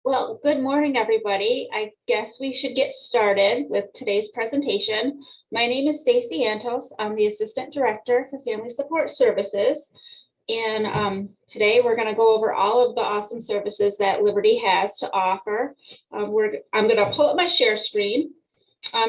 Well, good morning, everybody. I guess we should get started with today's presentation. My name is Stacy Antos. I'm the Assistant Director for Family Support Services. And today we're going to go over all of the awesome services that Liberty has to offer. I'm going to pull up my share screen.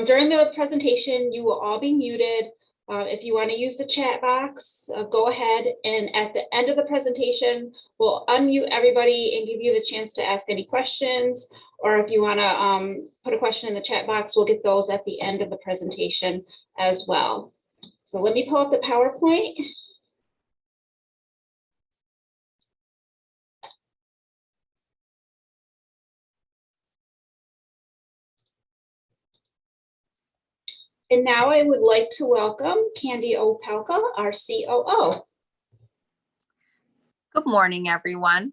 During the presentation, you will all be muted. If you want to use the chat box, go ahead, and at the end of the presentation, we'll unmute everybody and give you the chance to ask any questions, or if you want to put a question in the chat box, we'll get those at the end of the presentation as well. So let me pull up the PowerPoint. And now I would like to welcome Candy Opelka, our COO. Good morning, everyone.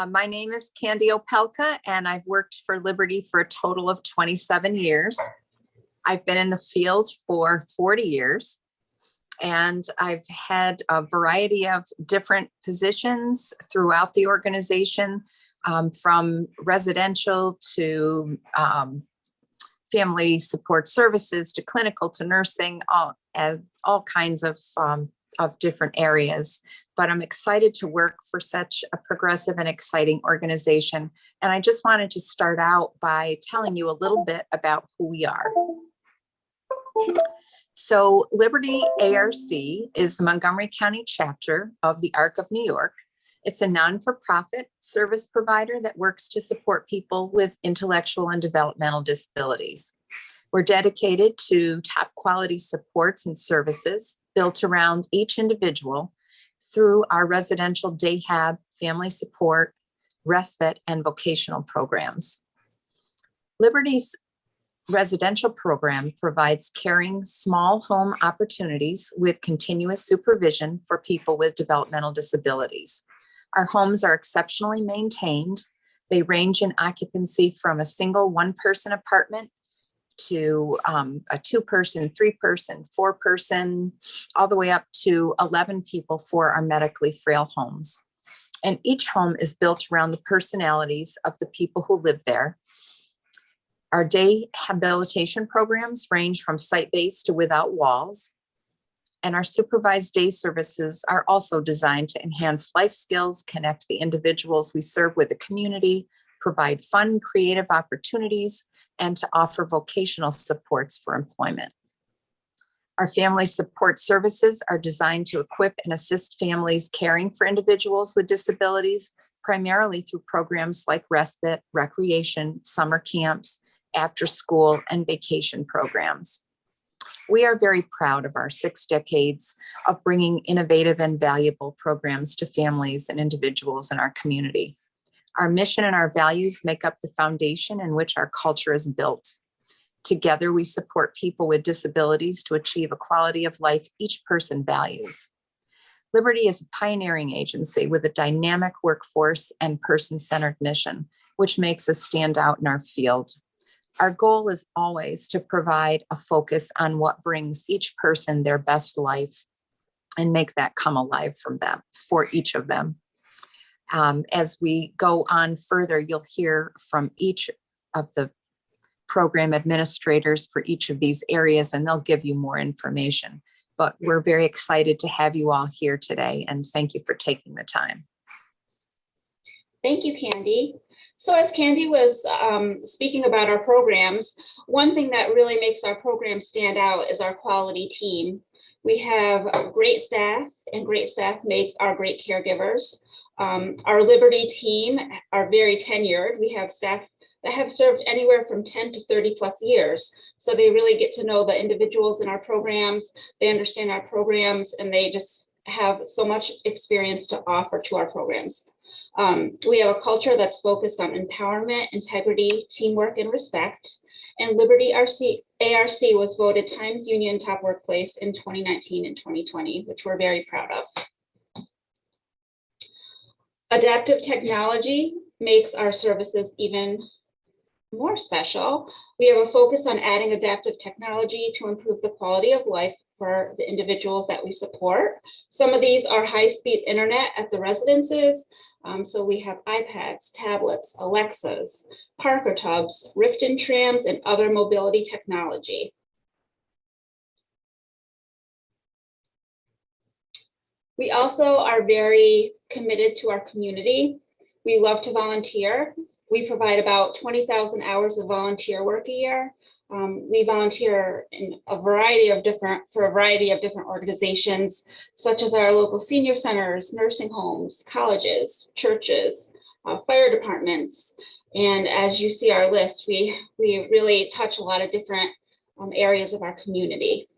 My name is Candy Opelka, and I've worked for Liberty for a total of 27 years. I've been in the field for 40 years, and I've had a variety of different positions throughout the organization, from residential to family support services to clinical to nursing, all kinds of different areas. But I'm excited to work for such a progressive and exciting organization. And I just wanted to start out by telling you a little bit about who we are. So Liberty ARC is the Montgomery County chapter of the ARC of New York. It's a non-for-profit service provider that works to support people with intellectual and developmental disabilities. We're dedicated to top quality supports and services built around each individual through our residential day hab, family support, respite, and vocational programs. Liberty's residential program provides caring small home opportunities with continuous supervision for people with developmental disabilities. Our homes are exceptionally maintained. They range in occupancy from a single one-person apartment to a two-person, three-person, four-person, all the way up to 11 people for our medically frail homes. And each home is built around the personalities of the people who live there. Our day habilitation programs range from site-based to without walls. And our supervised day services are also designed to enhance life skills, connect the individuals we serve with the community, provide fun, creative opportunities, and to offer vocational supports for employment. Our family support services are designed to equip and assist families caring for individuals with disabilities, primarily through programs like respite, recreation, summer camps, after school, and vacation programs. We are very proud of our 6 decades of bringing innovative and valuable programs to families and individuals in our community. Our mission and our values make up the foundation in which our culture is built. Together, we support people with disabilities to achieve a quality of life each person values. Liberty is a pioneering agency with a dynamic workforce and person-centered mission, which makes us stand out in our field. Our goal is always to provide a focus on what brings each person their best life and make that come alive from them, for each of them. As we go on further, you'll hear from each of the program administrators for each of these areas, and they'll give you more information. But we're very excited to have you all here today, and thank you for taking the time. Thank you, Candy. So as Candy was speaking about our programs, one thing that really makes our program stand out is our quality team. We have great staff, and great staff make our great caregivers. Our Liberty team are very tenured. We have staff that have served anywhere from 10 to 30 plus years. So they really get to know the individuals in our programs, they understand our programs, and they just have so much experience to offer to our programs. We have a culture that's focused on empowerment, integrity, teamwork, and respect. And Liberty ARC was voted Times Union Top Workplace in 2019 and 2020, which we're very proud of. Adaptive technology makes our services even more special. We have a focus on adding adaptive technology to improve the quality of life for the individuals that we support. Some of these are high-speed internet at the residences. So we have iPads, tablets, Alexas, Parker tubs, Riften trams, and other mobility technology. We also are very committed to our community. We love to volunteer. We provide about 20,000 hours of volunteer work a year. We volunteer in a variety of different organizations, such as our local senior centers, nursing homes, colleges, churches, fire departments. And as you see our list, we really touch a lot of different areas of our community.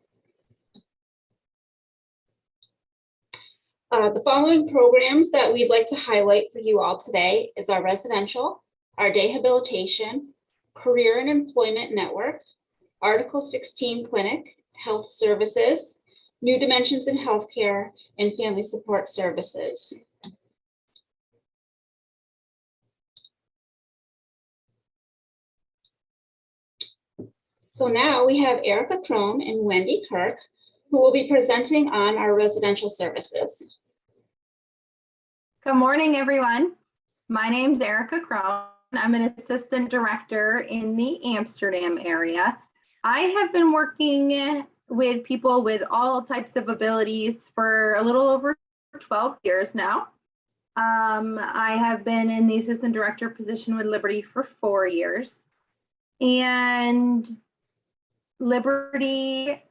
The following programs that we'd like to highlight for you all today is our residential, our day habilitation, career and employment network, Article 16 clinic, health services, new dimensions in healthcare, and family support services. So now we have Erica Crone and Wendy Kirk, who will be presenting on our residential services. Good morning, everyone. My name's Erica Crone. I'm an assistant director in the Amsterdam area. I have been working with people with all types of abilities for a little over 12 years now. I have been in the assistant director position with Liberty for 4 years. And Liberty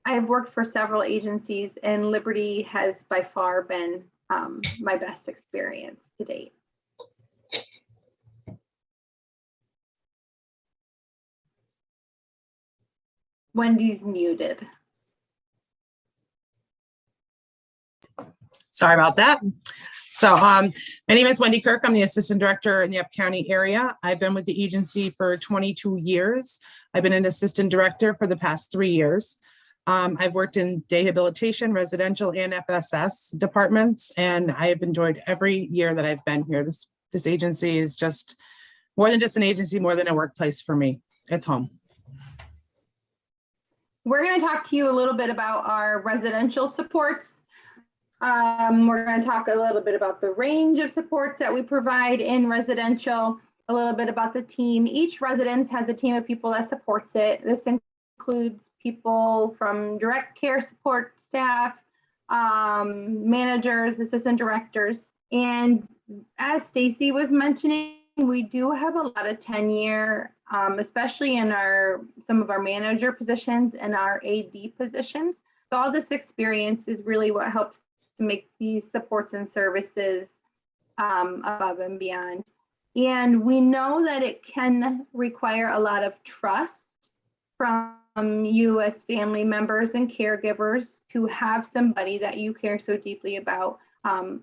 I've worked for several agencies, and Liberty has by far been my best experience to date. Wendy's muted. Sorry about that. So my name is Wendy Kirk. I'm the assistant director in the Up County area. I've been with the agency for 22 years. I've been an assistant director for the past 3 years. I've worked in day habilitation, residential, and FSS departments, and I have enjoyed every year that I've been here. This agency is just more than just an agency, more than a workplace for me. It's home. We're going to talk to you a little bit about our residential supports. We're going to talk a little bit about the range of supports that we provide in residential, a little bit about the team. Each residence has a team of people that supports it. This includes people from direct care support staff, managers, assistant directors. And as Stacy was mentioning, we do have a lot of tenure, especially in some of our manager positions and our AD positions. So all this experience is really what helps to make these supports and services above and beyond. And we know that it can require a lot of trust from you as family members and caregivers to have somebody that you care so deeply about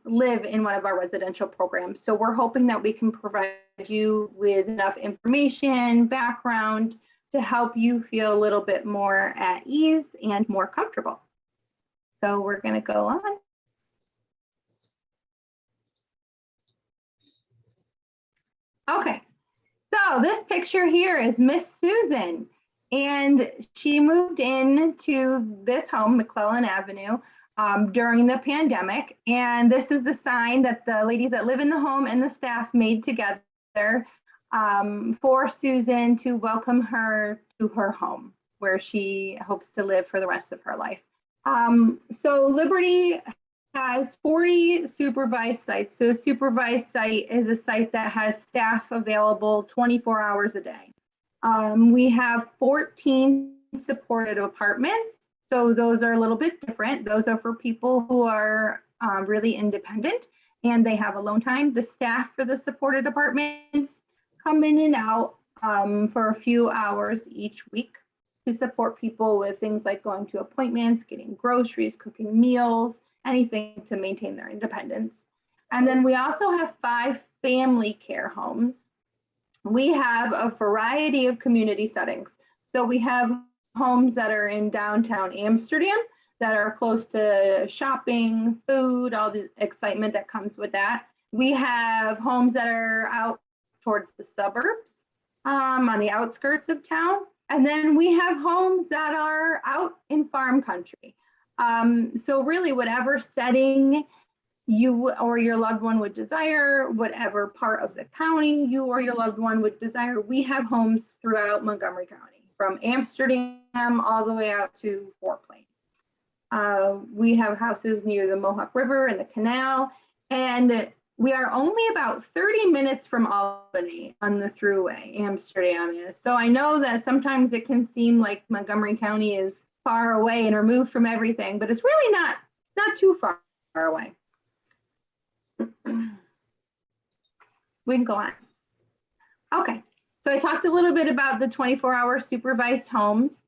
live in one of our residential programs. So we're hoping that we can provide you with enough information, background to help you feel a little bit more at ease and more comfortable. So we're going to go on. Okay, so this picture here is Miss Susan, and she moved into this home, McClellan Avenue, during the pandemic. And this is the sign that the ladies that live in the home and the staff made together for Susan to welcome her to her home, where she hopes to live for the rest of her life. So Liberty has 40 supervised sites. So a supervised site is a site that has staff available 24 hours a day. We have 14 supported apartments. So those are a little bit different. Those are for people who are really independent and they have alone time. The staff for the supported apartments come in and out for a few hours each week to support people with things like going to appointments, getting groceries, cooking meals, anything to maintain their independence. And then we also have 5 family care homes. We have a variety of community settings. So we have homes that are in downtown Amsterdam that are close to shopping, food, all the excitement that comes with that. We have homes that are out towards the suburbs, on the outskirts of town. And then we have homes that are out in farm country. So really whatever setting you or your loved one would desire, whatever part of the county you or your loved one would desire, we have homes throughout Montgomery County, from Amsterdam all the way out to Fort Plain. We have houses near the Mohawk River and the canal, and we are only about 30 minutes from Albany on the thruway, Amsterdam is. So I know that sometimes it can seem like Montgomery County is far away and removed from everything, but it's really not too far away. We can go on. Okay, so I talked a little bit about the 24-hour supervised homes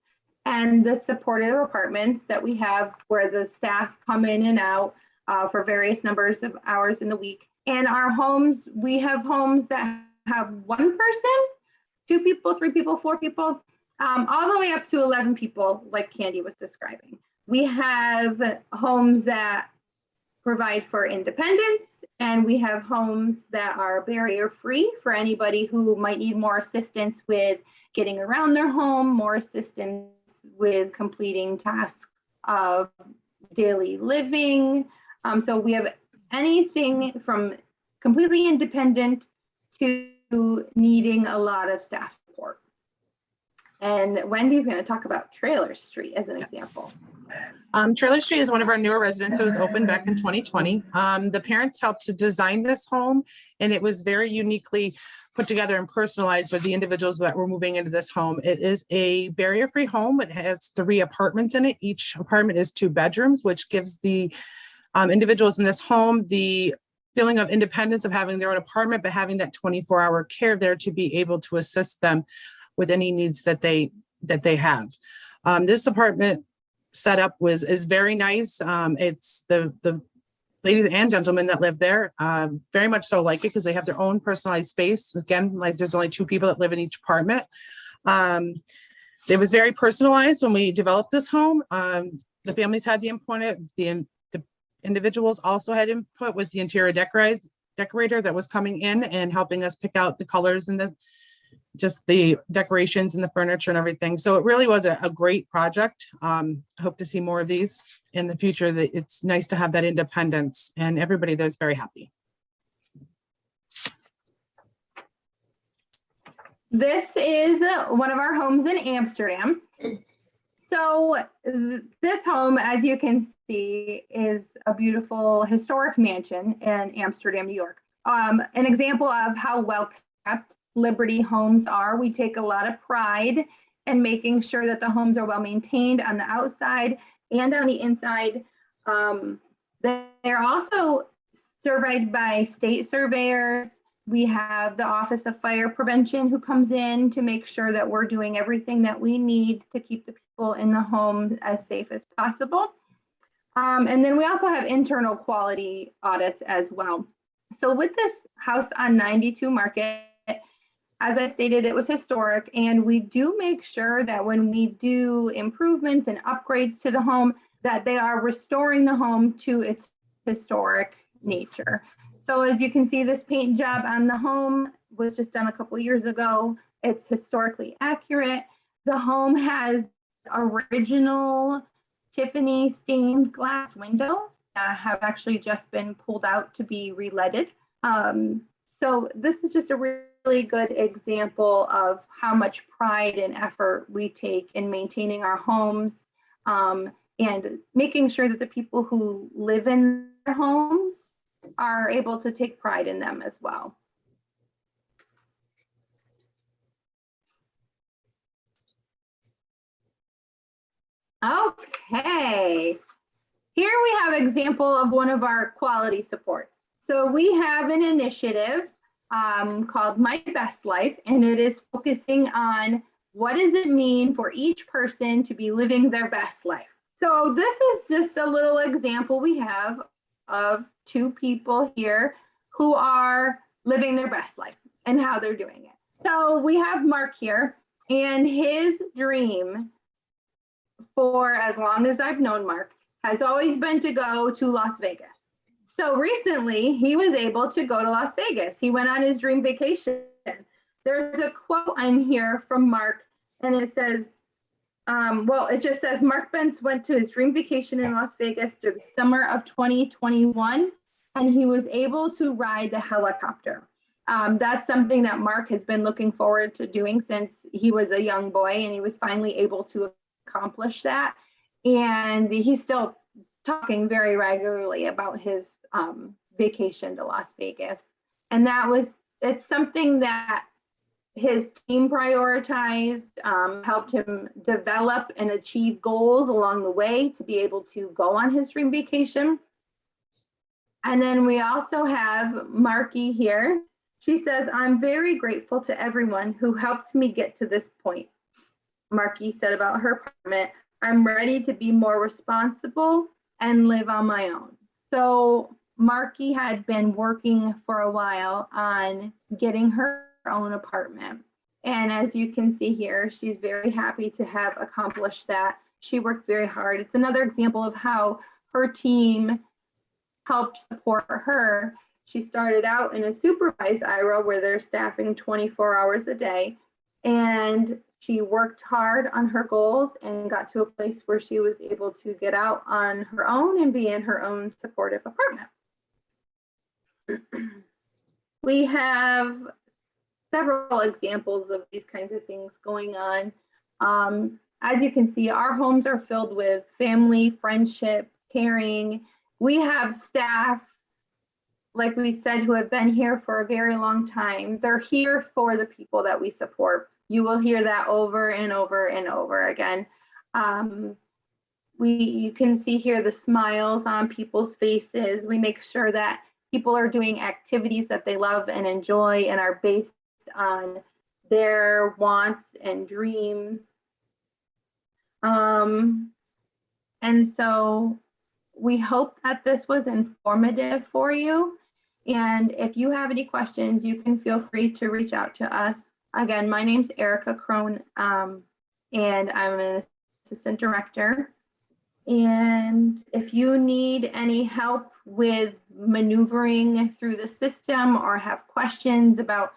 and the supportive apartments that we have where the staff come in and out for various numbers of hours in the week. And our homes, we have homes that have one person, 2 people, 3 people, 4 people, all the way up to 11 people, like Candy was describing. We have homes that provide for independence, and we have homes that are barrier-free for anybody who might need more assistance with getting around their home, more assistance with completing tasks of daily living. So we have anything from completely independent to needing a lot of staff support. And Wendy's going to talk about Trailer Street as an example. Trailer Street is one of our newer residents. It was opened back in 2020. The parents helped to design this home, and it was very uniquely put together and personalized by the individuals that were moving into this home. It is a barrier-free home. It has 3 apartments in it. Each apartment is 2 bedrooms, which gives the individuals in this home the feeling of independence of having their own apartment, but having that 24-hour care there to be able to assist them with any needs that they have. This apartment setup is very nice. It's the ladies and gentlemen that live there very much so like it because they have their own personalized space. Again, like there's only 2 people that live in each apartment. It was very personalized when we developed this home. The families had the input. The individuals also had input with the interior decorator that was coming in and helping us pick out the colors and just the decorations and the furniture and everything. So it really was a great project. I hope to see more of these in the future. That it's nice to have that independence, and everybody there's very happy. This is one of our homes in Amsterdam. So this home, as you can see, is a beautiful historic mansion in Amsterdam, New York. An example of how well kept Liberty homes are. We take a lot of pride in making sure that the homes are well maintained on the outside and on the inside. They're also surveyed by state surveyors. We have the Office of Fire Prevention who comes in to make sure that we're doing everything that we need to keep the people in the home as safe as possible. And then we also have internal quality audits as well. So with this house on 92 Market, as I stated, it was historic, and we do make sure that when we do improvements and upgrades to the home, that they are restoring the home to its historic nature. So as you can see, this paint job on the home was just done a couple years ago. It's historically accurate. The home has original Tiffany stained glass windows that have actually just been pulled out to be re-leaded. So this is just a really good example of how much pride and effort we take in maintaining our homes and making sure that the people who live in their homes are able to take pride in them as well. Okay, here we have an example of one of our quality supports. So we have an initiative called My Best Life, and it is focusing on what does it mean for each person to be living their best life. So this is just a little example we have of 2 people here who are living their best life and how they're doing it. So we have Mark here, and his dream for as long as I've known Mark has always been to go to Las Vegas. So recently he was able to go to Las Vegas. He went on his dream vacation. There's a quote on here from Mark, And it says, well, it just says Mark Benz went to his dream vacation in Las Vegas through the summer of 2021, and he was able to ride the helicopter. That's something that Mark has been looking forward to doing since he was a young boy, and he was finally able to accomplish that. And he's still talking very regularly about his vacation to Las Vegas. And it's something that his team prioritized, helped him develop and achieve goals along the way to be able to go on his dream vacation. And then we also have Marky here. She says, I'm very grateful to everyone who helped me get to this point. Marky said about her apartment, I'm ready to be more responsible and live on my own. So Marky had been working for a while on getting her own apartment. And as you can see here, she's very happy to have accomplished that. She worked very hard. It's another example of how her team helped support her. She started out in a supervised IRA where they're staffing 24 hours a day. And she worked hard on her goals and got to a place where she was able to get out on her own and be in her own supportive apartment. We have several examples of these kinds of things going on. As you can see, our homes are filled with family, friendship, caring. We have staff, like we said, who have been here for a very long time. They're here for the people that we support. You will hear that over and over and over again. You can see here the smiles on people's faces. We make sure that people are doing activities that they love and enjoy and are based on their wants and dreams. And so we hope that this was informative for you. And if you have any questions, you can feel free to reach out to us. Again, my name's Erica Crone, and I'm an assistant director. And if you need any help with maneuvering through the system or have questions about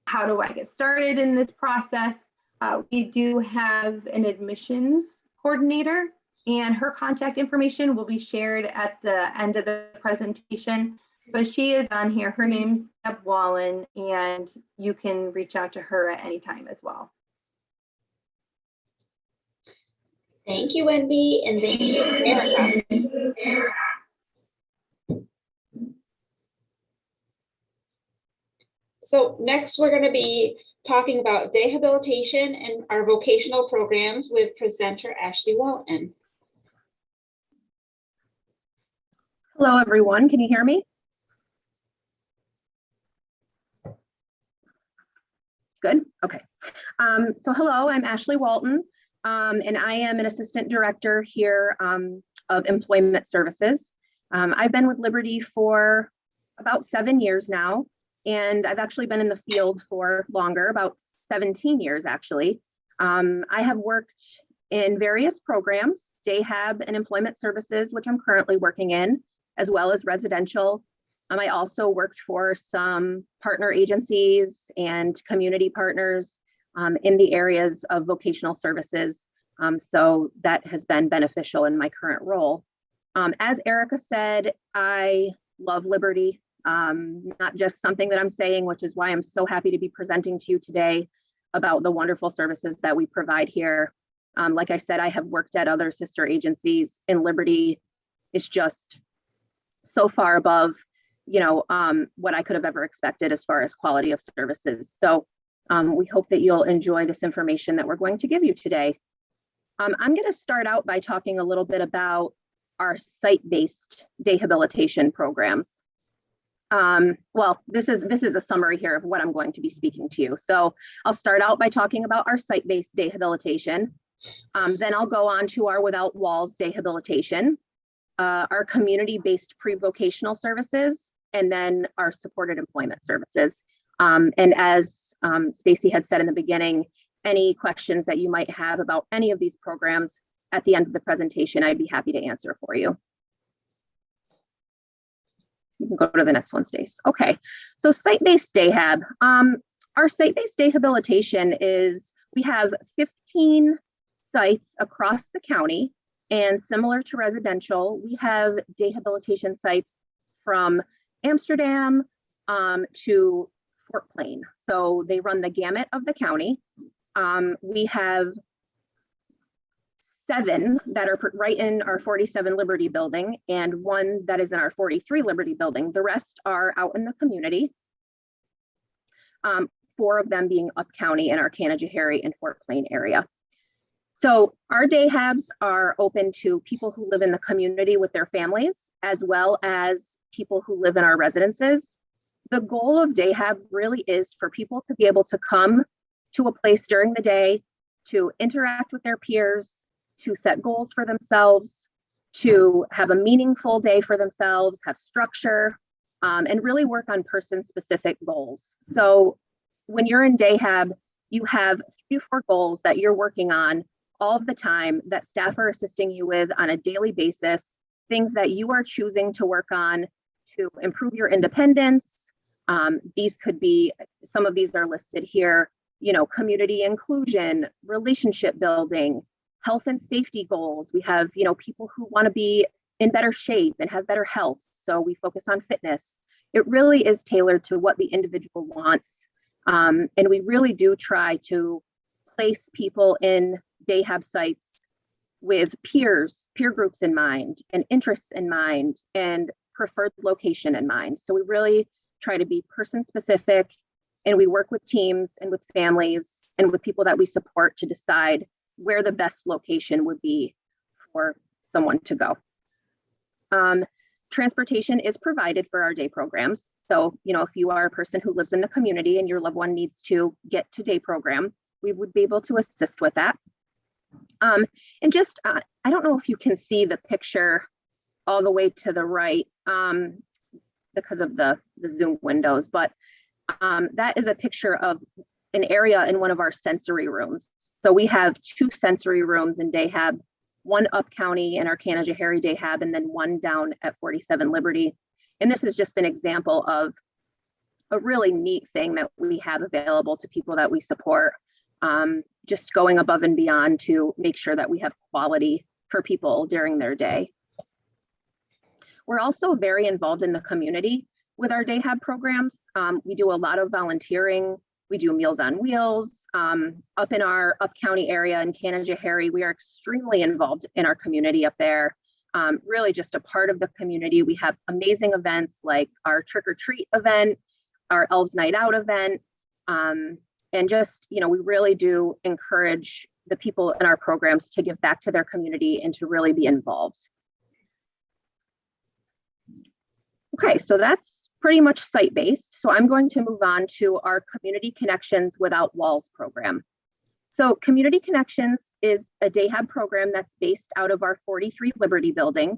how do I get started in this process, we do have an admissions coordinator, and her contact information will be shared at the end of the presentation. But she is on here. Her name's Deb Wallen, and you can reach out to her at any time as well. Thank you, Wendy, and thank you, Erica. So next, we're going to be talking about rehabilitation and our vocational programs with presenter Ashley Walton. Hello, everyone. Can you hear me? Good. Okay. So hello, I'm Ashley Walton, and I am an assistant director here of employment services. I've been with Liberty for about 7 years now, and I've actually been in the field for longer, about 17 years actually. I have worked in various programs, Dayhab and employment services, which I'm currently working in, as well as residential. I also worked for some partner agencies and community partners in the areas of vocational services. So that has been beneficial in my current role. As Erica said, I love Liberty, not just something that I'm saying, which is why I'm so happy to be presenting to you today about the wonderful services that we provide here. Like I said, I have worked at other sister agencies, and Liberty is just so far above what I could have ever expected as far as quality of services. So we hope that you'll enjoy this information that we're going to give you today. I'm going to start out by talking a little bit about our site-based rehabilitation programs. Well, this is a summary here of what I'm going to be speaking to you. So I'll start out by talking about our site-based rehabilitation. Then I'll go on to our without walls rehabilitation, our community-based pre-vocational services, and then our supported employment services. And as Stacy had said in the beginning, any questions that you might have about any of these programs at the end of the presentation, I'd be happy to answer for you. You can go to the next one, Stace. Okay, so site-based Dayhab. Our site-based rehabilitation is We have 15 sites across the county, and similar to residential, we have day habilitation sites from Amsterdam to Fort Plain. So they run the gamut of the county. We have 7 that are right in our 47 Liberty building and 1 that is in our 43 Liberty building. The rest are out in the community. 4 of them being up county in our Canajoharie and Fort Plain area. So our day habs are open to people who live in the community with their families, as well as people who live in our residences. The goal of day hab really is for people to be able to come to a place during the day, to interact with their peers, to set goals for themselves, to have a meaningful day for themselves, have structure, and really work on person-specific goals. So when you're in day hab, you have 3 to 4 goals that you're working on all of the time that staff are assisting you with on a daily basis, things that you are choosing to work on to improve your independence. These could be, some of these are listed here, you know, community inclusion, relationship building, health and safety goals. We have, you know, people who want to be in better shape and have better health. So we focus on fitness. It really is tailored to what the individual wants. And we really do try to place people in day hab sites with peer groups in mind, and interests in mind, and preferred location in mind. So we really try to be person specific, and we work with teams and with families and with people that we support to decide where the best location would be for someone to go. Transportation is provided for our day programs. So, you know, if you are a person who lives in the community and your loved one needs to get to day program, we would be able to assist with that. And just, I don't know if you can see the picture all the way to the right because of the Zoom windows, but that is a picture of an area in one of our sensory rooms. So we have 2 sensory rooms in day hab, 1 up county in our Canajoharie day hab, and then 1 down at 47 Liberty. And this is just an example of a really neat thing that we have available to people that we support. Just going above and beyond to make sure that we have quality for people during their day. We're also very involved in the community with our day hab programs. We do a lot of volunteering. We do Meals on Wheels. Up in our up county area in Canajoharie, we are extremely involved in our community up there. Really just a part of the community. We have amazing events like our trick or treat event, our Elves Night Out event. And just, you know, we really do encourage the people in our programs to give back to their community and to really be involved. Okay, so that's pretty much site-based. So I'm going to move on to our Community Connections Without Walls program. So Community Connections is a day hab program that's based out of our 43 Liberty building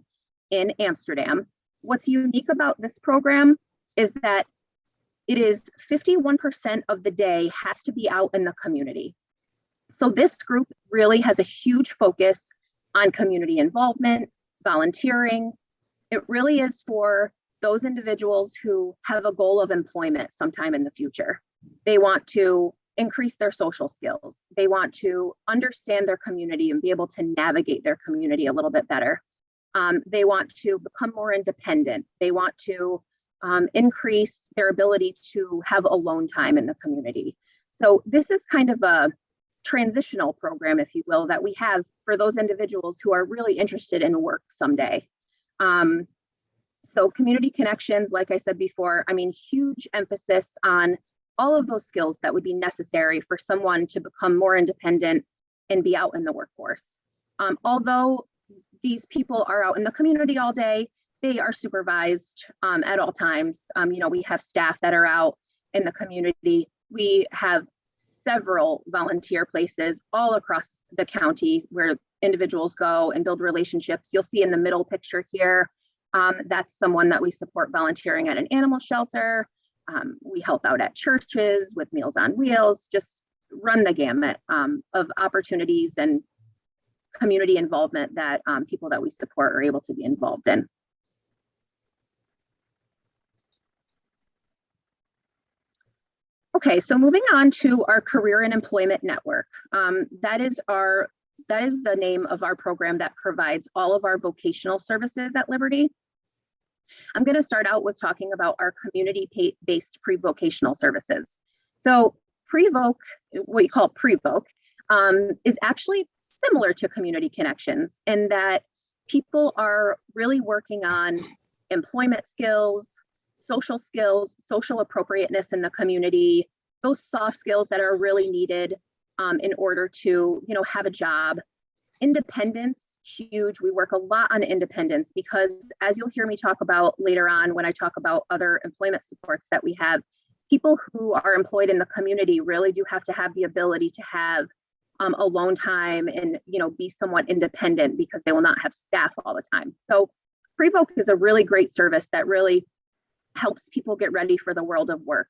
in Amsterdam. What's unique about this program is that it is 51% of the day has to be out in the community. So this group really has a huge focus on community involvement, volunteering. It really is for those individuals who have a goal of employment sometime in the future. They want to increase their social skills. They want to understand their community and be able to navigate their community a little bit better. They want to become more independent. They want to increase their ability to have alone time in the community. So this is kind of a transitional program, if you will, that we have for those individuals who are really interested in work someday. So community connections, like I said before, I mean, huge emphasis on all of those skills that would be necessary for someone to become more independent and be out in the workforce. Although these people are out in the community all day, they are supervised at all times. You know, we have staff that are out in the community. We have several volunteer places all across the county where individuals go and build relationships. You'll see in the middle picture here, that's someone that we support volunteering at an animal shelter. We help out at churches with Meals on Wheels, just run the gamut of opportunities and community involvement that people that we support are able to be involved in. Okay, so moving on to our Career and Employment Network. That is the name of our program that provides all of our vocational services at Liberty. I'm going to start out with talking about our community-based pre-vocational services. So pre-voc, what you call pre-voc, is actually similar to Community Connections in that people are really working on employment skills, social appropriateness in the community, those soft skills that are really needed in order to, have a job. Independence, huge. We work a lot on independence because, as you'll hear me talk about later on when I talk about other employment supports that we have, people who are employed in the community really do have to have the ability to have alone time and, be somewhat independent because they will not have staff all the time. So Prevoc is a really great service that really helps people get ready for the world of work.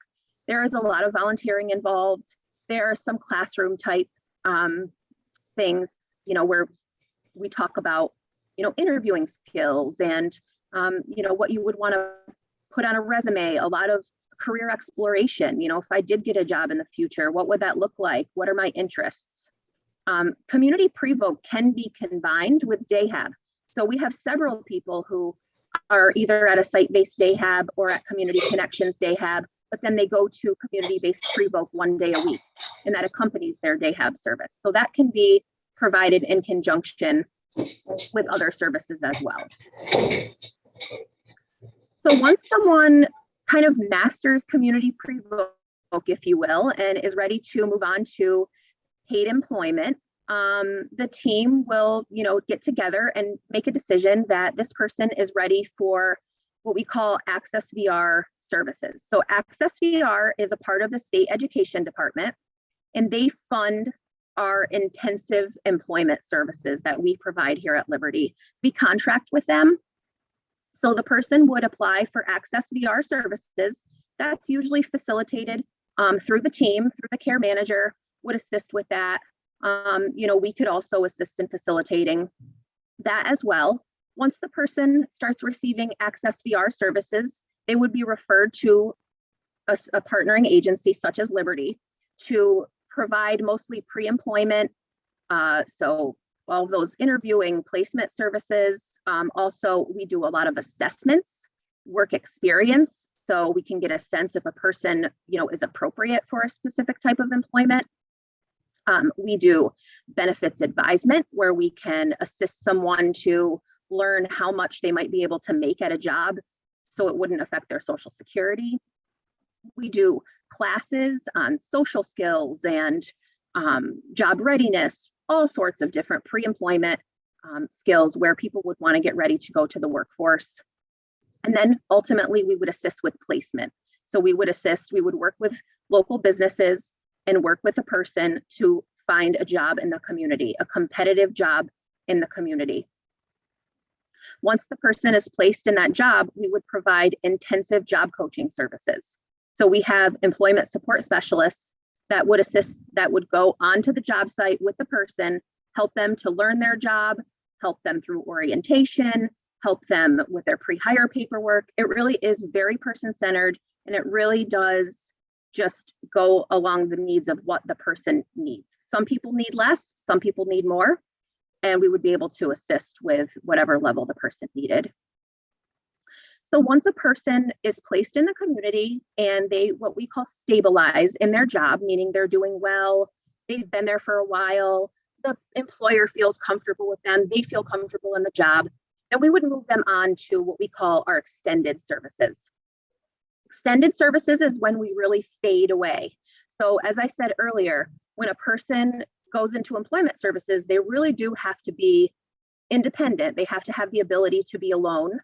There is a lot of volunteering involved. There are some classroom type things, where we talk about, interviewing skills and, what you would want to put on a resume, a lot of career exploration. If I did get a job in the future, what would that look like? What are my interests? Community Prevoc can be combined with DayHab. So we have several people who are either at a site-based DayHab or at Community Connections DayHab, but then they go to community-based Prevoc one day a week, and that accompanies their DayHab service. So that can be provided in conjunction with other services as well. So once someone kind of masters Community Prevoc, if you will, and is ready to move on to paid employment, the team will, get together and make a decision that this person is ready for what we call Access VR services. So Access VR is a part of the state education department, and they fund our intensive employment services that we provide here at Liberty. We contract with them. So the person would apply for Access VR services. That's usually facilitated through the team, through the care manager would assist with that. We could also assist in facilitating that as well. Once the person starts receiving Access VR services, they would be referred to a partnering agency such as Liberty to provide mostly pre-employment. So all those interviewing, placement services. Also, we do a lot of assessments, work experience, so we can get a sense if a person, is appropriate for a specific type of employment. We do benefits advisement, where we can assist someone to learn how much they might be able to make at a job so it wouldn't affect their Social Security. We do classes on social skills and job readiness, all sorts of different pre-employment skills where people would want to get ready to go to the workforce. And then ultimately we would assist with placement. So we would work with local businesses and work with a person to find a job in the community, a competitive job in the community. Once the person is placed in that job, we would provide intensive job coaching services. So we have employment support specialists that would assist, that would go onto the job site with the person, help them to learn their job, help them through orientation, help them with their pre-hire paperwork. It really is very person-centered, and it really does just go along the needs of what the person needs. Some people need less, some people need more, and we would be able to assist with whatever level the person needed. So once a person is placed in the community and they, what we call stabilize in their job, meaning they're doing well, they've been there for a while, the employer feels comfortable with them, they feel comfortable in the job, then we would move them on to what we call our extended services. Extended services is when we really fade away. So as I said earlier, when a person goes into employment services, they really do have to be independent. They have to have the ability to be alone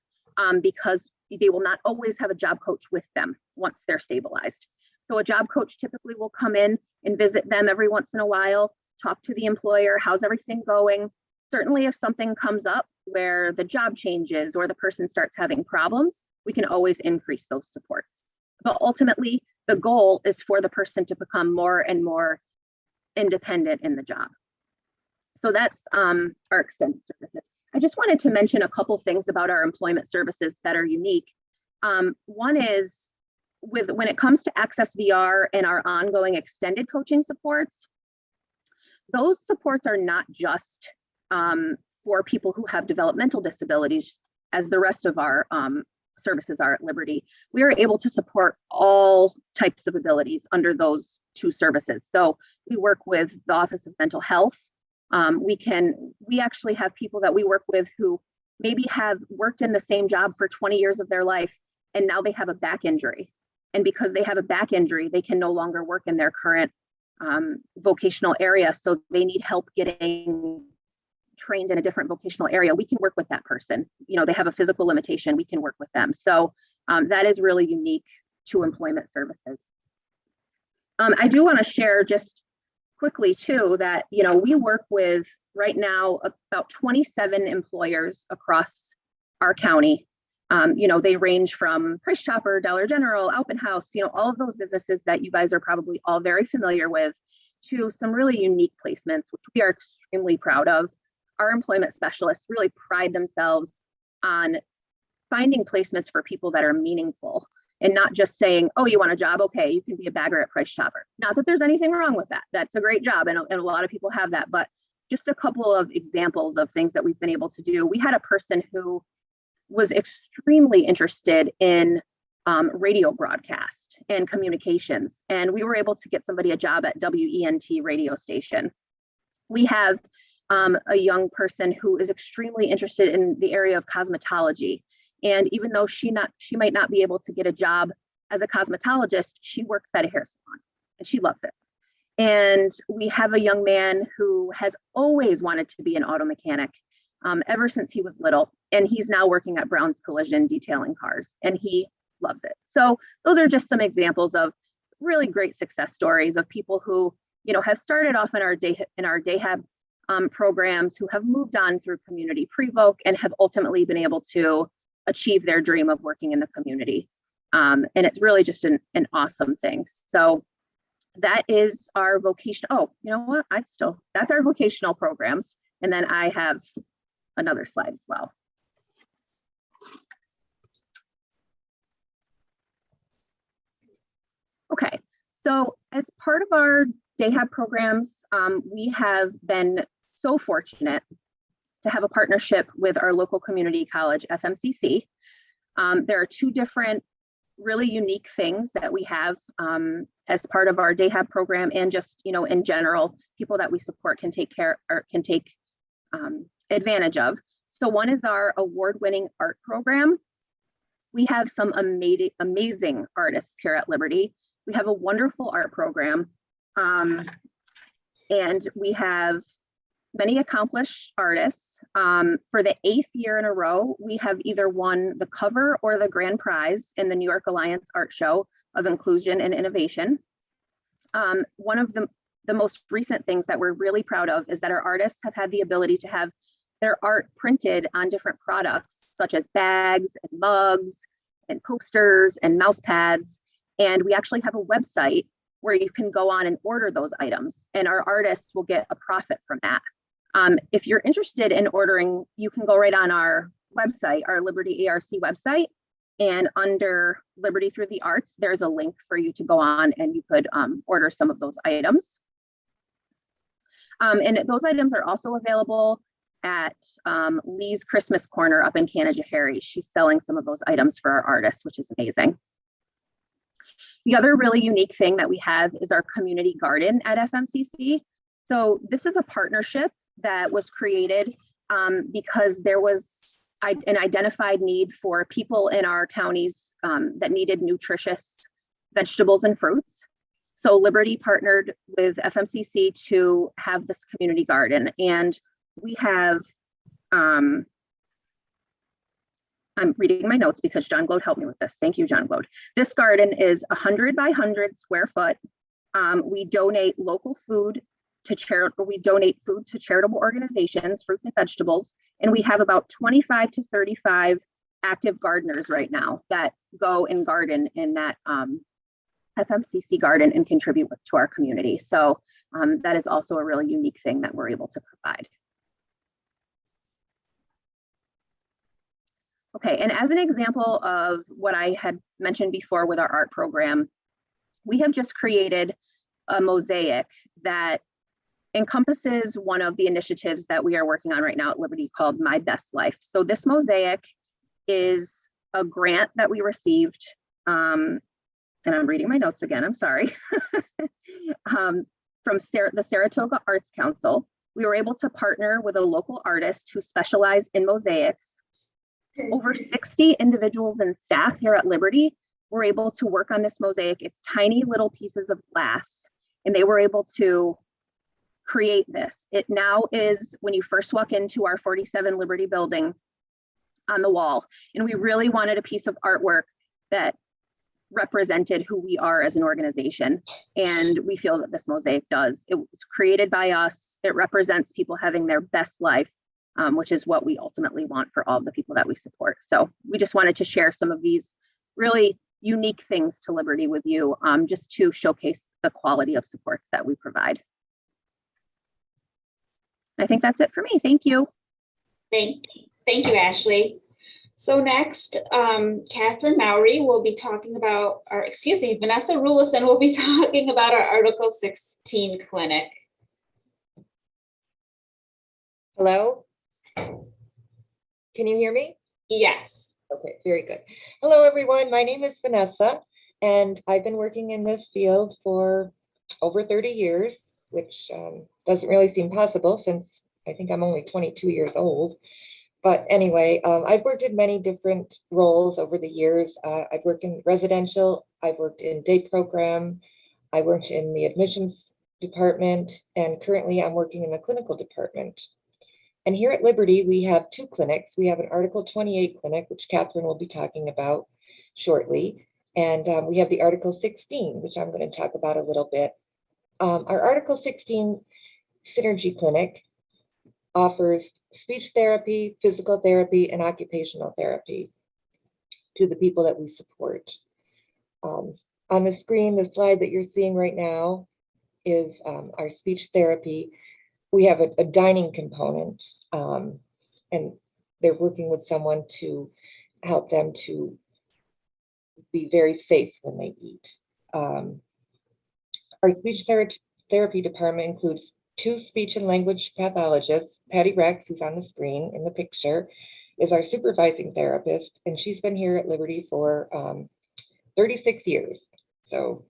because they will not always have a job coach with them once they're stabilized. So a job coach typically will come in and visit them every once in a while, talk to the employer, how's everything going? Certainly if something comes up where the job changes or the person starts having problems, we can always increase those supports. But ultimately, the goal is for the person to become more and more independent in the job. So that's our extended services. I just wanted to mention a couple things about our employment services that are unique. One is when it comes to Access VR and our ongoing extended coaching supports, those supports are not just for people who have developmental disabilities, as the rest of our services are at Liberty. We are able to support all types of abilities under those two services. So we work with the Office of Mental Health. We actually have people that we work with who maybe have worked in the same job for 20 years of their life, and now they have a back injury. And because they have a back injury, they can no longer work in their current vocational area. So they need help getting trained in a different vocational area. We can work with that person. You know, they have a physical limitation, we can work with them. So that is really unique to employment services. I do want to share just quickly too that, you know, we work with right now about 27 employers across our county. You know, they range from Price Chopper, Dollar General, Alpen House, you know, all of those businesses that you guys are probably all very familiar with, to some really unique placements, which we are extremely proud of. Our employment specialists really pride themselves on finding placements for people that are meaningful and not just saying, oh, you want a job? Okay, you can be a bagger at Price Chopper. Not that there's anything wrong with that. That's a great job. And a lot of people have that, but just a couple of examples of things that we've been able to do. We had a person who was extremely interested in radio broadcast and communications. And we were able to get somebody a job at WENT radio station. We have a young person who is extremely interested in the area of cosmetology. And even though she might not be able to get a job as a cosmetologist, she works at a hair salon and she loves it. And we have a young man who has always wanted to be an auto mechanic ever since he was little. And he's now working at Brown's Collision detailing cars, and he loves it. So those are just some examples of really great success stories of people who, you know, have started off in our DayHab programs, who have moved on through community pre-voc and have ultimately been able to achieve their dream of working in the community. And it's really just an awesome thing. So that is our vocational, oh, you know what, that's our vocational programs. And then I have another slide as well. Okay, so as part of our DayHab programs, we have been so fortunate to have a partnership with our local community college, FMCC. There are two different really unique things that we have as part of our DayHab program, and just, you know, in general, people that we support can take advantage of. So one is our award-winning art program. We have some amazing artists here at Liberty. We have a wonderful art program, and we have many accomplished artists. For the 8th year in a row, we have either won the cover or the grand prize in the New York Alliance Art Show of Inclusion and Innovation. One of the most recent things that we're really proud of is that our artists have had the ability to have their art printed on different products, such as bags and mugs and posters and mouse pads. And we actually have a website where you can go on and order those items, and our artists will get a profit from that. If you're interested in ordering, you can go right on our website, our Liberty ARC website, and under Liberty Through the Arts, there's a link for you to go on and you could order some of those items. And those items are also available at Lee's Christmas Corner up in Canajoharie. She's selling some of those items for our artists, which is amazing. The other really unique thing that we have is our community garden at FMCC. So this is a partnership that was created because there was an identified need for people in our counties that needed nutritious vegetables and fruits. So Liberty partnered with FMCC to have this community garden, and we have, I'm reading my notes because John Glode helped me with this. Thank you, John Glode. This garden is 100 by 100 square foot. We donate local food to we donate food to charitable organizations, fruits and vegetables, and we have about 25 to 35 active gardeners right now that go and garden in that FMCC garden and contribute to our community. So that is also a really unique thing that we're able to provide. Okay, and as an example of what I had mentioned before with our art program, we have just created a mosaic that encompasses one of the initiatives that we are working on right now at Liberty called My Best Life. So this mosaic is a grant that we received, and I'm reading my notes again, I'm sorry, from the Saratoga Arts Council. We were able to partner with a local artist who specialized in mosaics. Over 60 individuals and staff here at Liberty were able to work on this mosaic. It's tiny little pieces of glass, and they were able to create this. It now is, when you first walk into our 47 Liberty building, on the wall. And we really wanted a piece of artwork that represented who we are as an organization. And we feel that this mosaic does. It was created by us. It represents people having their best life, which is what we ultimately want for all the people that we support. So we just wanted to share some of these really unique things to Liberty with you, just to showcase the quality of supports that we provide. I think that's it for me. Thank you. Thank you, Ashley. So next, Catherine Mowry will be talking about Vanessa Rulison will be talking about our Article 16 clinic. Hello? Can you hear me? Yes. Okay, very good. Hello, everyone. My name is Vanessa, and I've been working in this field for over 30 years, which doesn't really seem possible since I think I'm only 22 years old. But anyway, I've worked in many different roles over the years. I've worked in residential, I've worked in day program, I worked in the admissions department, and currently I'm working in the clinical department. And here at Liberty, we have two clinics. We have an Article 28 clinic, which Catherine will be talking about shortly. And we have the Article 16, which I'm going to talk about a little bit. Our Article 16 Synergy Clinic offers speech therapy, physical therapy, and occupational therapy to the people that we support. On the screen, the slide that you're seeing right now is our speech therapy. We have a dining component, and they're working with someone to help them to be very safe when they eat. Our speech therapy department includes 2 speech and language pathologists. Patty Rex, who's on the screen in the picture, is our supervising therapist, and she's been here at Liberty for 36 years. So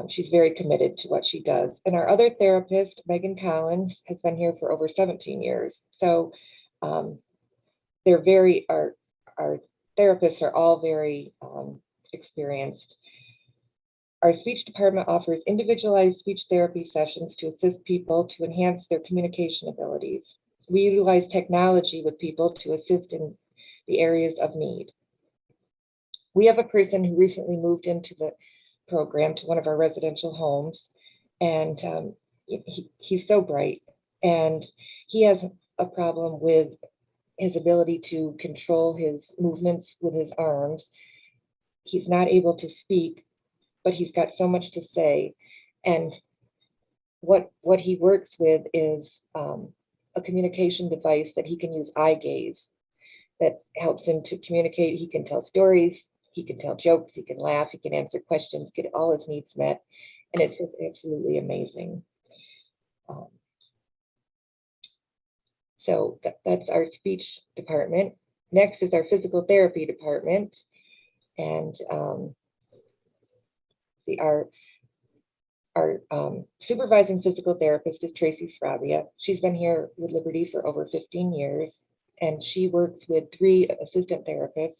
she's very committed to what she does. And our other therapist, Megan Collins, has been here for over 17 years. So they're very, our therapists are all very experienced. Our speech department offers individualized speech therapy sessions to assist people to enhance their communication abilities. We utilize technology with people to assist in the areas of need. We have a person who recently moved into the program to one of our residential homes, and he's so bright, and he has a problem with his ability to control his movements with his arms. He's not able to speak, but he's got so much to say. And what he works with is a communication device that he can use eye gaze that helps him to communicate. He can tell stories, he can tell jokes, he can laugh, he can answer questions, get all his needs met. And it's absolutely amazing. So that's our speech department. Next is our physical therapy department. And our supervising physical therapist is Tracy Sravia. She's been here with Liberty for over 15 years, and she works with 3 assistant therapists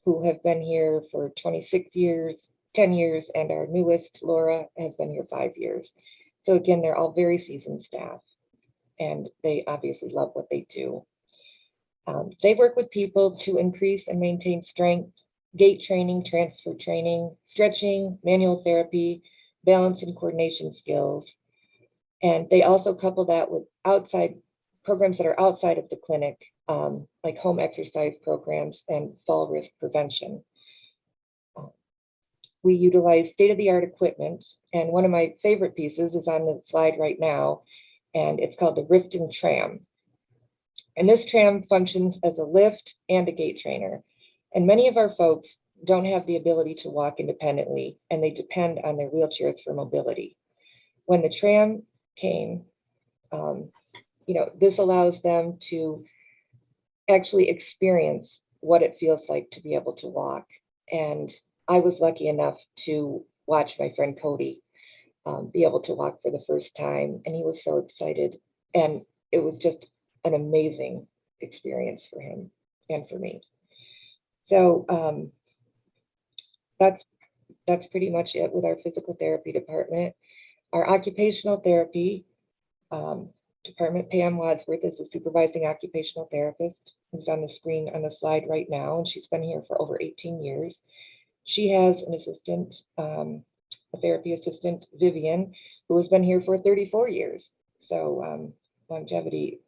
who have been here for 26 years, 10 years, and our newest, Laura, has been here 5 years. So again, they're all very seasoned staff, and they obviously love what they do. They work with people to increase and maintain strength, gait training, transfer training, stretching, manual therapy, balance and coordination skills. And they also couple that with outside programs that are outside of the clinic, like home exercise programs and fall risk prevention. We utilize state-of-the-art equipment, and one of my favorite pieces is on the slide right now, and it's called the Rifton Tram. And this tram functions as a lift and a gait trainer. And many of our folks don't have the ability to walk independently, and they depend on their wheelchairs for mobility. When the tram came, this allows them to actually experience what it feels like to be able to walk. And I was lucky enough to watch my friend Cody be able to walk for the first time, and he was so excited. And it was just an amazing experience for him and for me. So that's pretty much it with our physical therapy department. Our occupational therapy department, Pam Wadsworth is a supervising occupational therapist who's on the screen on the slide right now, and she's been here for over 18 years. She has an assistant, a therapy assistant, Vivian, who has been here for 34 years. So longevity,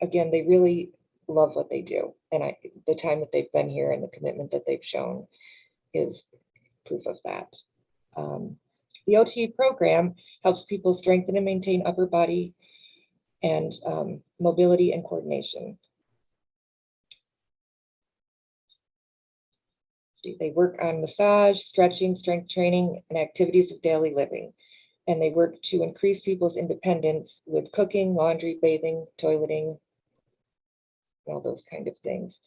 again, they really love what they do. And the time that they've been here and the commitment that they've shown is proof of that. The OT program helps people strengthen and maintain upper body and mobility and coordination. They work on massage, stretching, strength training, and activities of daily living. And they work to increase people's independence with cooking, laundry, bathing, toileting, all those kind of things.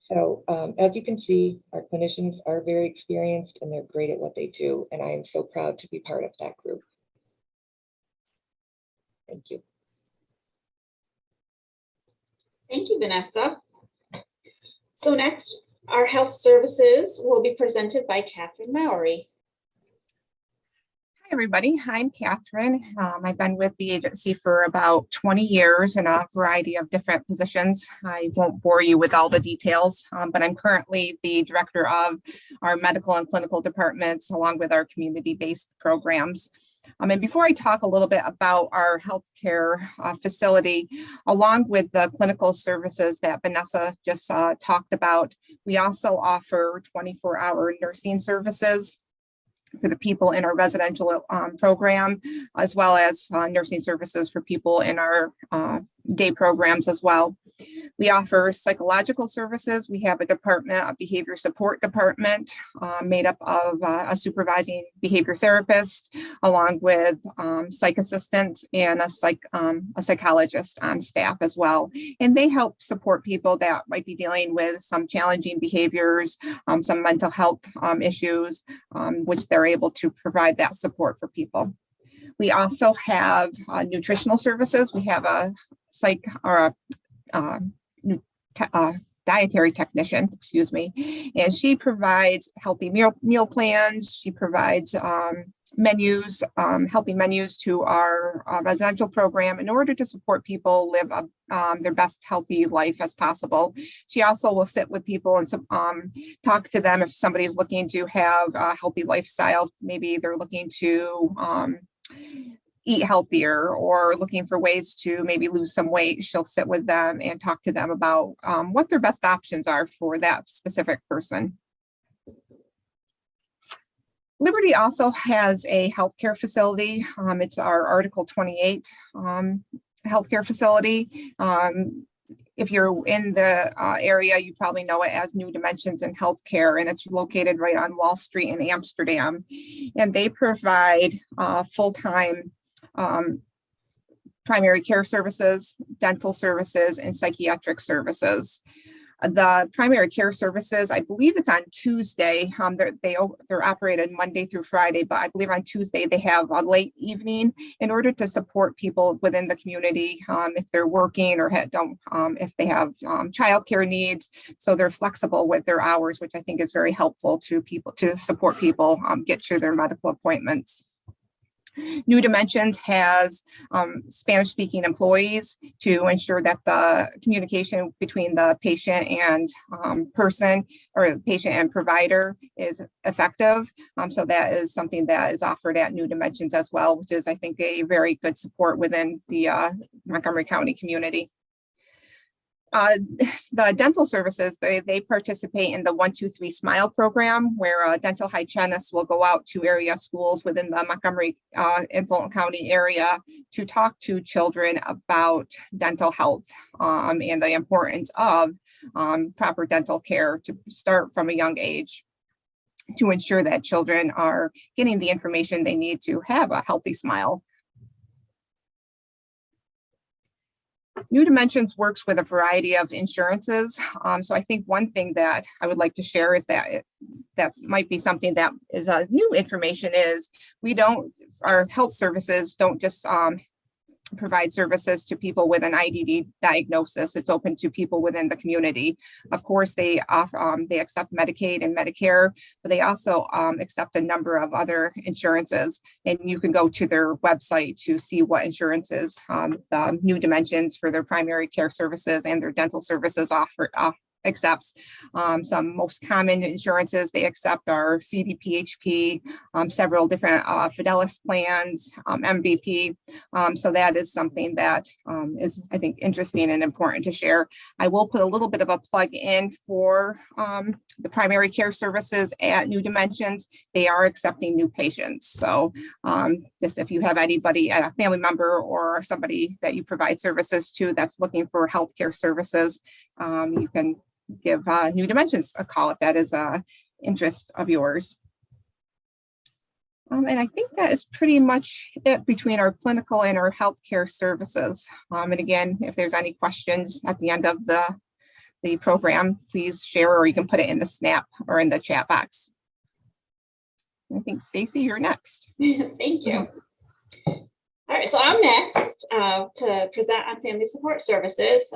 So as you can see, our clinicians are very experienced and they're great at what they do. And I am so proud to be part of that group. Thank you. Thank you, Vanessa. So next, our health services will be presented by Catherine Mowry. Hi, everybody. I'm Catherine. I've been with the agency for about 20 years in a variety of different positions. I won't bore you with all the details, but I'm currently the director of our medical and clinical departments, along with our community-based programs. And before I talk a little bit about our healthcare facility, along with the clinical services that Vanessa just talked about, we also offer 24-hour nursing services for the people in our residential program, as well as nursing services for people in our day programs as well. We offer psychological services. We have a department, a behavior support department made up of a supervising behavior therapist, along with psych assistants and a psychologist on staff as well. And they help support people that might be dealing with some challenging behaviors, some mental health issues, which they're able to provide that support for people. We also have nutritional services. We have a psych or a dietary technician, excuse me, and she provides healthy meal plans. She provides menus, healthy menus to our residential program in order to support people live their best healthy life as possible. She also will sit with people and talk to them if somebody's looking to have a healthy lifestyle. Maybe they're looking to eat healthier or looking for ways to maybe lose some weight. She'll sit with them and talk to them about what their best options are for that specific person. Liberty also has a healthcare facility. It's our Article 28 healthcare facility. If you're in the area, you probably know it as New Dimensions in Healthcare, and it's located right on Wall Street in Amsterdam. And they provide full-time primary care services, dental services, and psychiatric services. The primary care services, I believe it's on Tuesday. They're operated Monday through Friday, but I believe on Tuesday they have a late evening in order to support people within the community if they're working or if they have childcare needs. So they're flexible with their hours, which I think is very helpful to people to support people get through their medical appointments. New Dimensions has Spanish-speaking employees to ensure that the communication between the patient and person, or patient and provider, is effective. So that is something that is offered at New Dimensions as well, which is, I think, a very good support within the Montgomery County community. The dental services, they participate in the 1-2-3 Smile program, where a dental hygienist will go out to area schools within the Montgomery and Fulton County area to talk to children about dental health and the importance of proper dental care to start from a young age, to ensure that children are getting the information they need to have a healthy smile. New Dimensions works with a variety of insurances. So I think one thing that I would like to share is that that might be something that is new information is our health services don't just provide services to people with an IDD diagnosis. It's open to people within the community. Of course, they accept Medicaid and Medicare, but they also accept a number of other insurances. And you can go to their website to see what insurances the New Dimensions for their primary care services and their dental services accepts. Some most common insurances they accept are CDPHP, several different Fidelis plans, MVP. So that is something that is, I think, interesting and important to share. I will put a little bit of a plug in for the primary care services at New Dimensions. They are accepting new patients. So just if you have anybody, a family member or somebody that you provide services to that's looking for healthcare services, you can give New Dimensions a call if that is an interest of yours. And I think that is pretty much it between our clinical and our healthcare services. And again, if there's any questions at the end of the program, please share, or you can put it in the Snap or in the chat box. I think Stacy, you're next. Thank you. All right, so I'm next to present on family support services.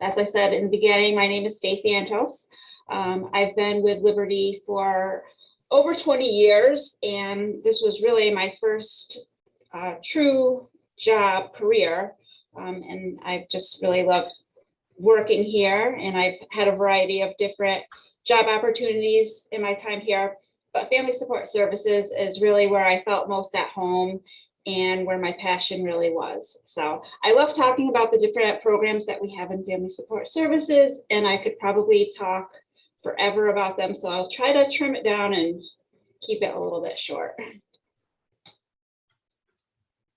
As I said in the beginning, my name is Stacy Antos. I've been with Liberty for over 20 years, and this was really my first true job career. And I've just really loved working here, and I've had a variety of different job opportunities in my time here. But family support services is really where I felt most at home and where my passion really was. So I love talking about the different programs that we have in family support services, and I could probably talk forever about them. So I'll try to trim it down and keep it a little bit short.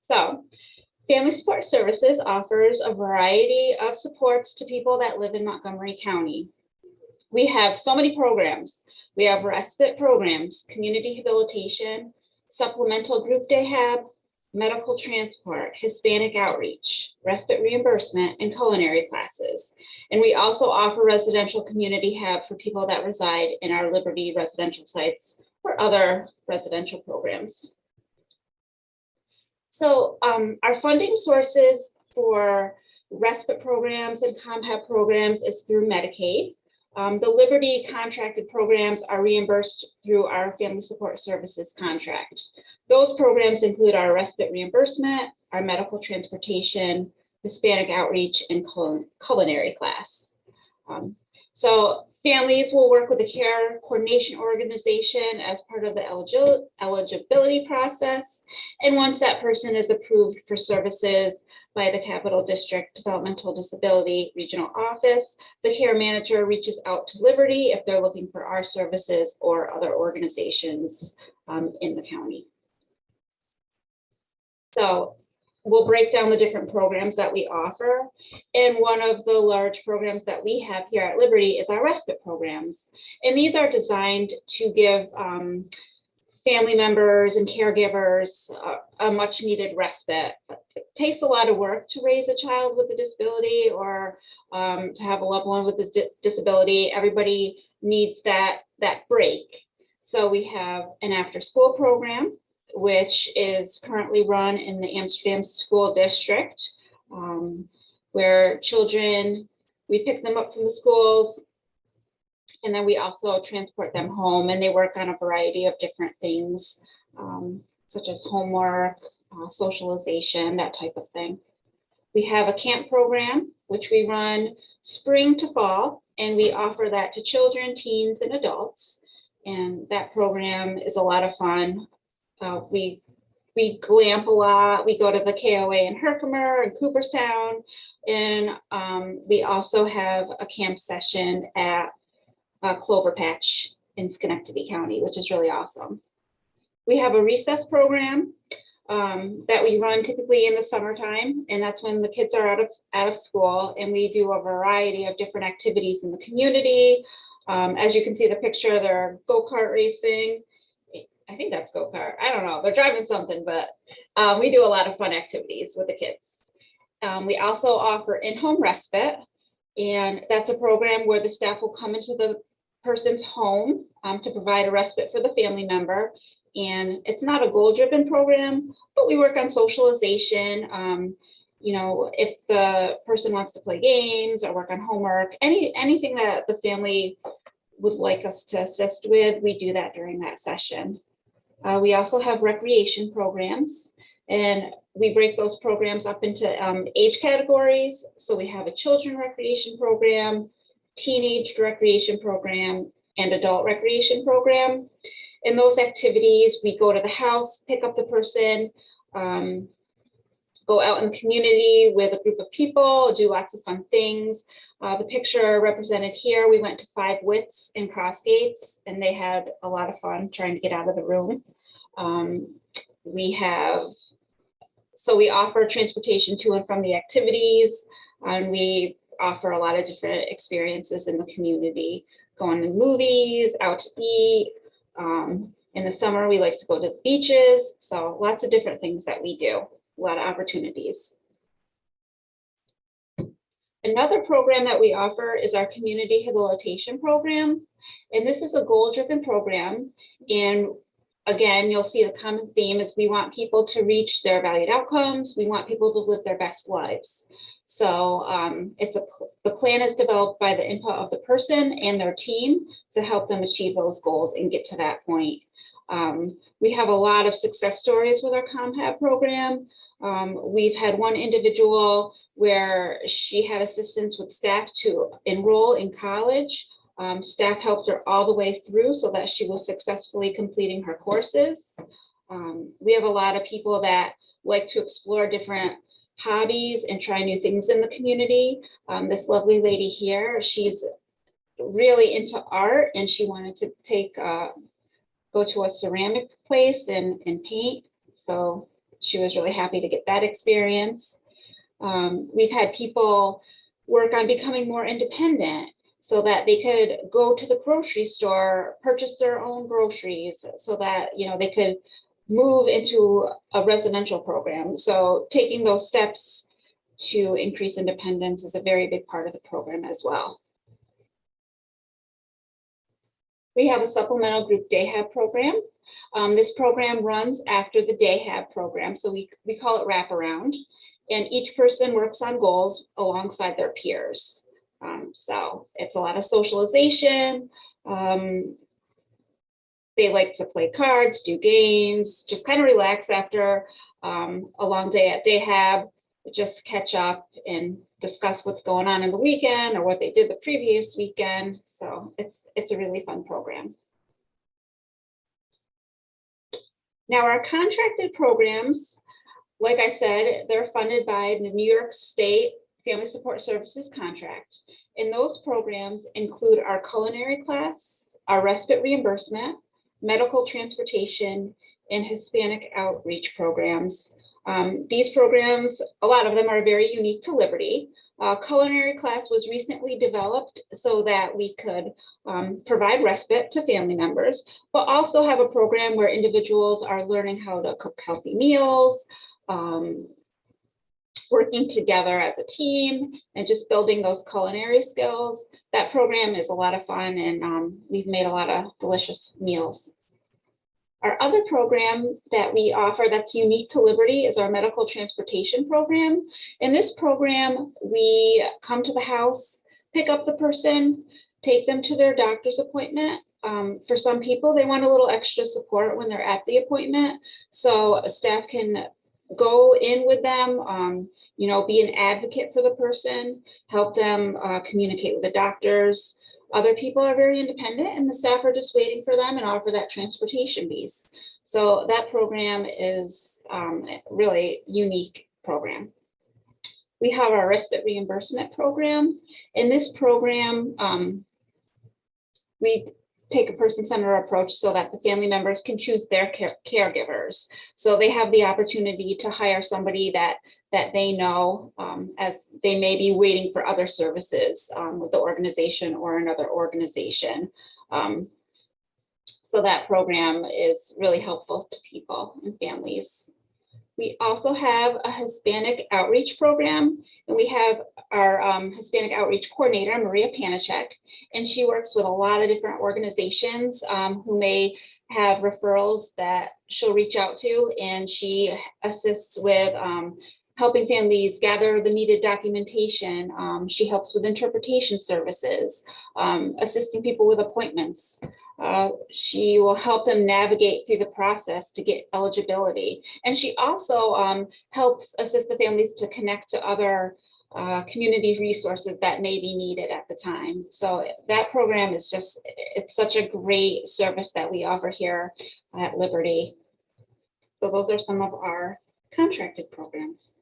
So family support services offers a variety of supports to people that live in Montgomery County. We have so many programs. We have respite programs, community rehabilitation, supplemental group day hab, medical transport, Hispanic outreach, respite reimbursement, and culinary classes. And we also offer residential community hab for people that reside in our Liberty residential sites or other residential programs. So our funding sources for respite programs and ComHab programs is through Medicaid. The Liberty contracted programs are reimbursed through our family support services contract. Those programs include our respite reimbursement, our medical transportation, Hispanic outreach, and culinary class. So families will work with the care coordination organization as part of the eligibility process. And once that person is approved for services by the Capital District Developmental Disability Regional Office, the care manager reaches out to Liberty if they're looking for our services or other organizations in the county. So we'll break down the different programs that we offer. And one of the large programs that we have here at Liberty is our respite programs. And these are designed to give family members and caregivers a much needed respite. It takes a lot of work to raise a child with a disability or to have a loved one with a disability. Everybody needs that break. So we have an after school program, which is currently run in the Amsterdam School District, where children, we pick them up from the schools, and then we also transport them home, and they work on a variety of different things, such as homework, socialization, that type of thing. We have a camp program, which we run spring to fall, and we offer that to children, teens, and adults. And that program is a lot of fun. We glamp a lot. We go to the KOA in Herkimer and Cooperstown, And we also have a camp session at Clover Patch in Schenectady County, which is really awesome. We have a recess program that we run typically in the summertime, and that's when the kids are out of school, and we do a variety of different activities in the community. As you can see the picture, they're go-kart racing. I think that's go-kart. I don't know. They're driving something, but we do a lot of fun activities with the kids. We also offer in-home respite, and that's a program where the staff will come into the person's home to provide a respite for the family member. And it's not a goal-driven program, but we work on socialization. You know, if the person wants to play games or work on homework, anything that the family would like us to assist with, we do that during that session. We also have recreation programs, and we break those programs up into age categories. So we have a children recreation program, teenage recreation program, and adult recreation program. In those activities, we go to the house, pick up the person, go out in the community with a group of people, do lots of fun things. The picture represented here, we went to 5 Wits in Crossgates, and they had a lot of fun trying to get out of the room. We offer transportation to and from the activities, and we offer a lot of different experiences in the community, going to movies, out to eat. In the summer, we like to go to the beaches. So lots of different things that we do, a lot of opportunities. Another program that we offer is our community rehabilitation program. And this is a goal-driven program. And again, you'll see the common theme is we want people to reach their valued outcomes. We want people to live their best lives. So the plan is developed by the input of the person and their team to help them achieve those goals and get to that point. We have a lot of success stories with our ComHab program. We've had one individual where she had assistance with staff to enroll in college. Staff helped her all the way through so that she was successfully completing her courses. We have a lot of people that like to explore different hobbies and try new things in the community. This lovely lady here, she's really into art, and she wanted to go to a ceramic place and paint. So she was really happy to get that experience. We've had people work on becoming more independent so that they could go to the grocery store, purchase their own groceries, so that, you know, they could move into a residential program. So taking those steps to increase independence is a very big part of the program as well. We have a supplemental group day hab program. This program runs after the day hab program, so we call it wraparound, and each person works on goals alongside their peers. So it's a lot of socialization. They like to play cards, do games, just kind of relax after a long day at day hab, just catch up and discuss what's going on in the weekend or what they did the previous weekend. So it's a really fun program. Now our contracted programs, like I said, they're funded by the New York State Family Support Services contract. And those programs include our culinary class, our respite reimbursement, medical transportation, and Hispanic outreach programs. These programs, a lot of them are very unique to Liberty. Culinary class was recently developed so that we could provide respite to family members, but also have a program where individuals are learning how to cook healthy meals, working together as a team, and just building those culinary skills. That program is a lot of fun, and we've made a lot of delicious meals. Our other program that we offer that's unique to Liberty is our medical transportation program. In this program, we come to the house, pick up the person, take them to their doctor's appointment. For some people, they want a little extra support when they're at the appointment. So staff can go in with them, you know, be an advocate for the person, help them communicate with the doctors. Other people are very independent, and the staff are just waiting for them and offer that transportation piece. So that program is a really unique program. We have our respite reimbursement program. In this program, we take a person-centered approach so that the family members can choose their caregivers. So they have the opportunity to hire somebody that they know, as they may be waiting for other services with the organization or another organization. So that program is really helpful to people and families. We also have a Hispanic outreach program, and we have our Hispanic outreach coordinator, Maria Panachek, and she works with a lot of different organizations who may have referrals that she'll reach out to, and she assists with helping families gather the needed documentation. She helps with interpretation services, assisting people with appointments. She will help them navigate through the process to get eligibility. And she also helps assist the families to connect to other community resources that may be needed at the time. So that program is just, it's such a great service that we offer here at Liberty. So those are some of our contracted programs.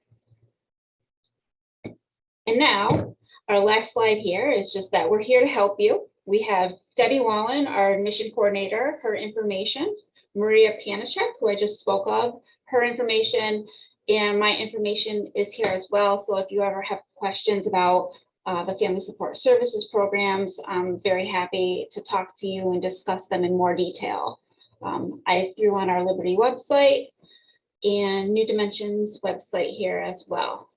And now our last slide here is just that we're here to help you. We have Debbie Wallen, our admission coordinator, her information, Maria Panachek, who I just spoke of, her information, and my information is here as well. So if you ever have questions about the Family Support Services programs, I'm very happy to talk to you and discuss them in more detail. I threw on our Liberty website and New Dimensions website here as well.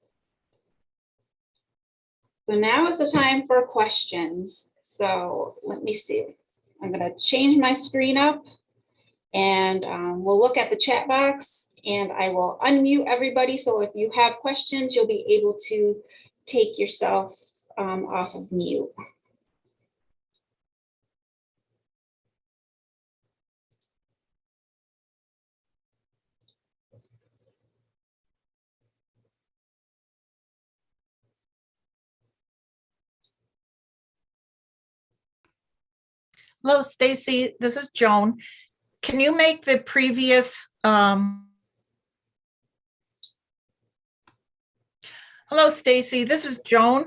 So now is the time for questions. So let me see. I'm going to change my screen up and we'll look at the chat box and I will unmute everybody. So if you have questions, you'll be able to take yourself off of mute. Hello, Stacy. This is Joan. Can you make the previous Hello, Stacy. This is Joan.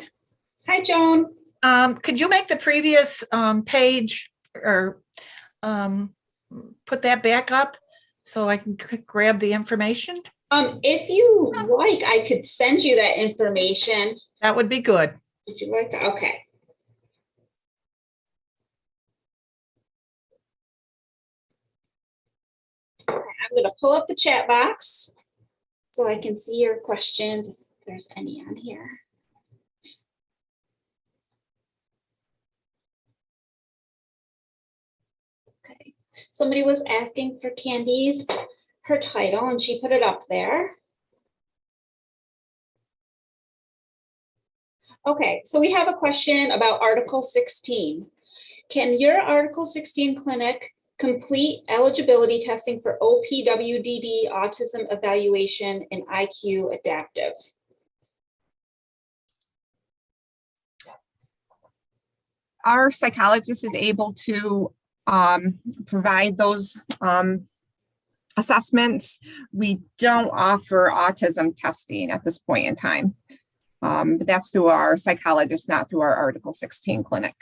Hi, Joan. Could you make the previous page or put that back up so I can grab the information? If you like, I could send you that information. That would be good. Would you like that? Okay. I'm going to pull up the chat box so I can see your questions if there's any on here. Okay. Somebody was asking for Candy's, her title, and she put it up there. Okay, so we have a question about Article 16. Can your Article 16 clinic complete eligibility testing for OPWDD, autism evaluation, and IQ adaptive? Our psychologist is able to provide those assessments. We don't offer autism testing at this point in time. But that's through our psychologist, not through our Article 16 clinic.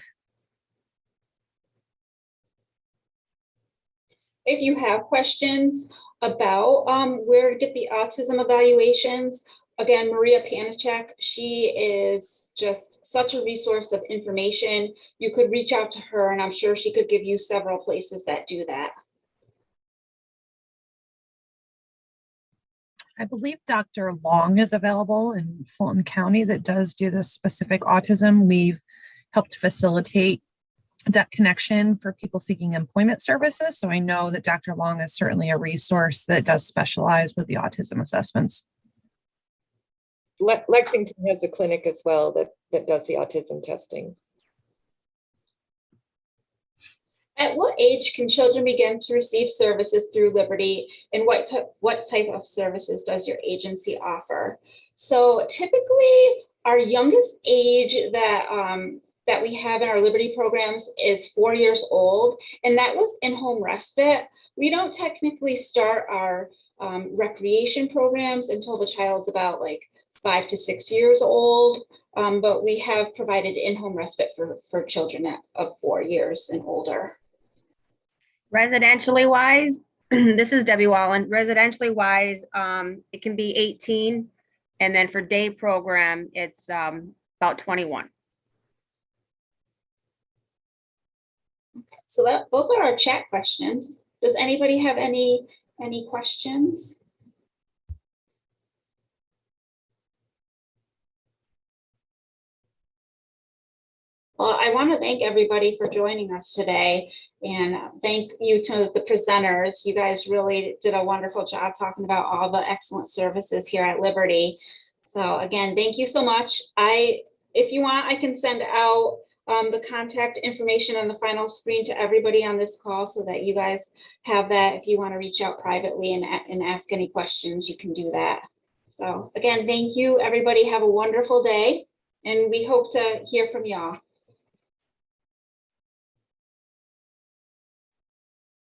If you have questions about where to get the autism evaluations, again, Maria Panachek, she is just such a resource of information. You could reach out to her and I'm sure she could give you several places that do that. I believe Dr. Long is available in Fulton County that does do this specific autism. We've helped facilitate that connection for people seeking employment services. So I know that Dr. Long is certainly a resource that does specialize with the autism assessments. Lexington has a clinic as well that does the autism testing. At what age can children begin to receive services through Liberty, and what type of services does your agency offer? So typically our youngest age that we have in our Liberty programs is 4 years old, and that was in-home respite. We don't technically start our recreation programs until the child's about like 5 to 6 years old, but we have provided in-home respite for children of 4 years and older. Residentially wise, this is Debbie Wallen. Residentially wise, it can be 18. And then for day program, it's about 21. So those are our chat questions. Does anybody have any questions? Well, I want to thank everybody for joining us today, and thank you to the presenters. You guys really did a wonderful job talking about all the excellent services here at Liberty. So again, thank you so much. If you want, I can send out the contact information on the final screen to everybody on this call so that you guys have that. If you want to reach out privately and ask any questions, you can do that. So again, thank you, everybody. Have a wonderful day, and we hope to hear from y'all.